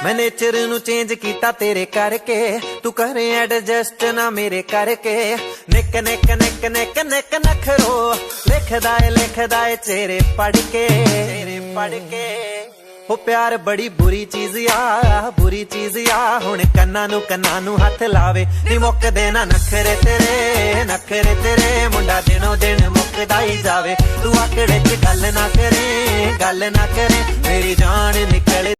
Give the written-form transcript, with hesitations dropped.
मैं नेचर नू चेंज कीता तेरे करके, तू करे एडजस्ट ना मेरे करके। निक निक निक निक निक नखरो लिखदा है चेहरे पढ़ के, हो प्यार बड़ी बुरी चीज आ हुण कन्ना नू हथ लावे नी मुकदे ना नखरे तेरे मुंडा दिनों दिन मुकदा ही जावे। तू आकड़े च गल ना करे मेरी जान निकले।